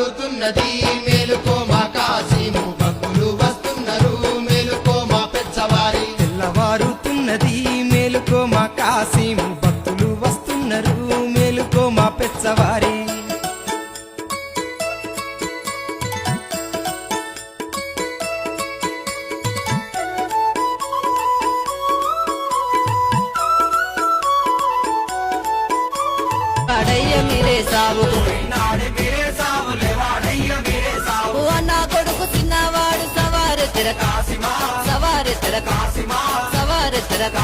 తెల్లవారుతున్నది మేలుకో మా కాసిము భక్తులు వస్తున్నారు మేలుకో మా పెచ్చవారి తెల్లవారుతున్నది మేలుకో మా కాసిము భక్తులు వస్తున్నారు మేలుకో మా పెచ్చవారి నా కొడుకు చిన్నవాడు సవారు తిరక సవారు తిరక సవారు తిరక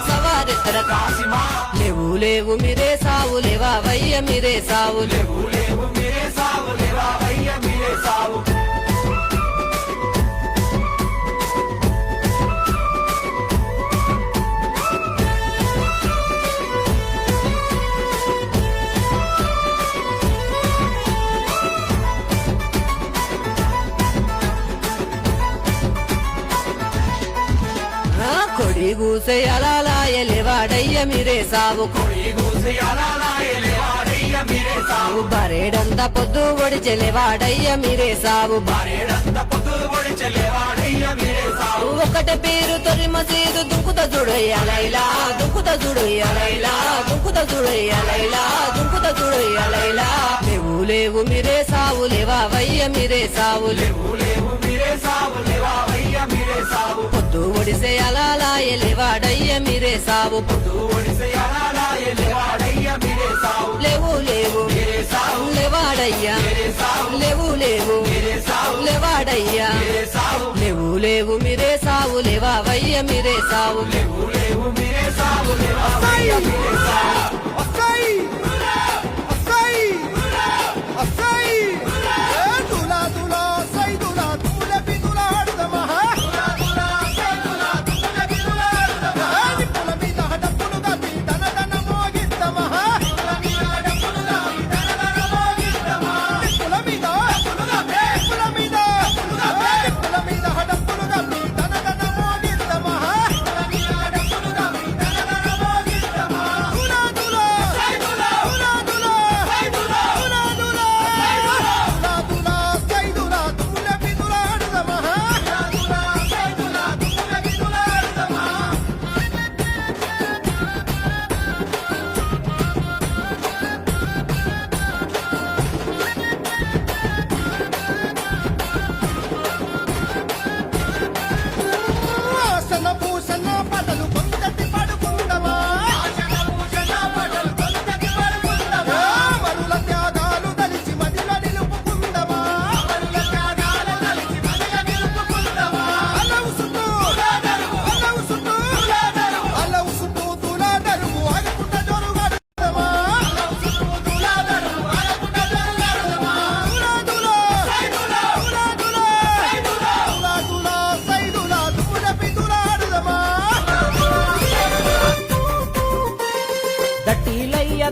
సవారు తిరక లేవు లేవు మీరే సావు లేవా వయ్య మీరే సావు లేవు లేవు మీరే సావు లేవా వయ్య మీరే సావు కొడి గూసే అలాలాయలేవాడయ్య మీరే సావు కొడి గూసే అలాలాయలేవాడయ్య మీరే సావు బరేడంత పొద్దు ఒడిచెలేవాడయ్య మీరే సావు బరేడంత పొద్దు ఒడిచెలేవాడయ్య మీరే సావు ఒకటే పేరు తొరి మసీదు దుంకుత జుడయ్యలైలా దుంకుత జుడయ్యలైలా దుంకుత జుడయ్యలైలా దుంకుత జుడయ్యలైలా లేవు లేవు మీరే సావు లేవా వయ్య మీరే సావు లేవు లేవు మీరే సావు లేవా వయ్య మీరే సావు పొద్దు ఒడిసే అలాలాయలేవాడయ్య మీరే సావు పొద్దు ఒడిసే అలాలాయలేవాడయ్య మీరే సావు లేవు లేవు మీరే సావు లేవాడయ్యా లేవు లేవు మీరే సావు లేవాడయ్యా లేవు లేవు మీరే సావు లేవా వయ్య మీరే సావు లేవు లేవు మీరే సావు లేవా వయ్య మీరే సావు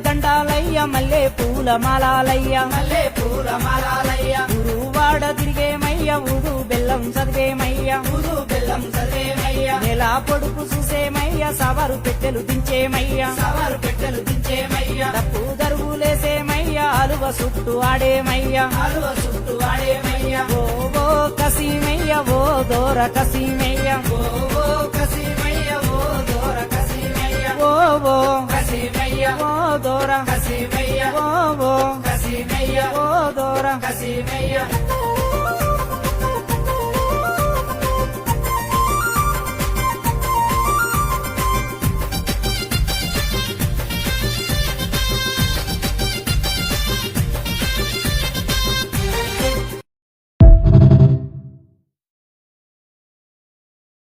దండాలయ్య మల్లె పూల మాలాలయ్య మల్లె పూల మాలాలయ్య గురువాడ తిరిగేమయ్య ఊరు బెల్లం చదివేమయ్య ఊరు బెల్లం చదివేమయ్య నెల పొడుపు చూసేమయ్య సవారు పెట్టెలు దించేమయ్య సవారు పెట్టెలు దించేమయ్య డప్పు దరువులేసేమయ్య అలువ చుట్టూ ఆడేమయ్య అలువ చుట్టూ ఆడేమయ్య ఓ కసీమయ్య ఓ దోర కసీమయ్య ఓ కసీమయ్య ఓ దోర కసీమయ్య ఓ కసీమయ్య ఓ దోర కసీమయ్య ఓ కసీమయ్య ఓ దోర కసీమయ్య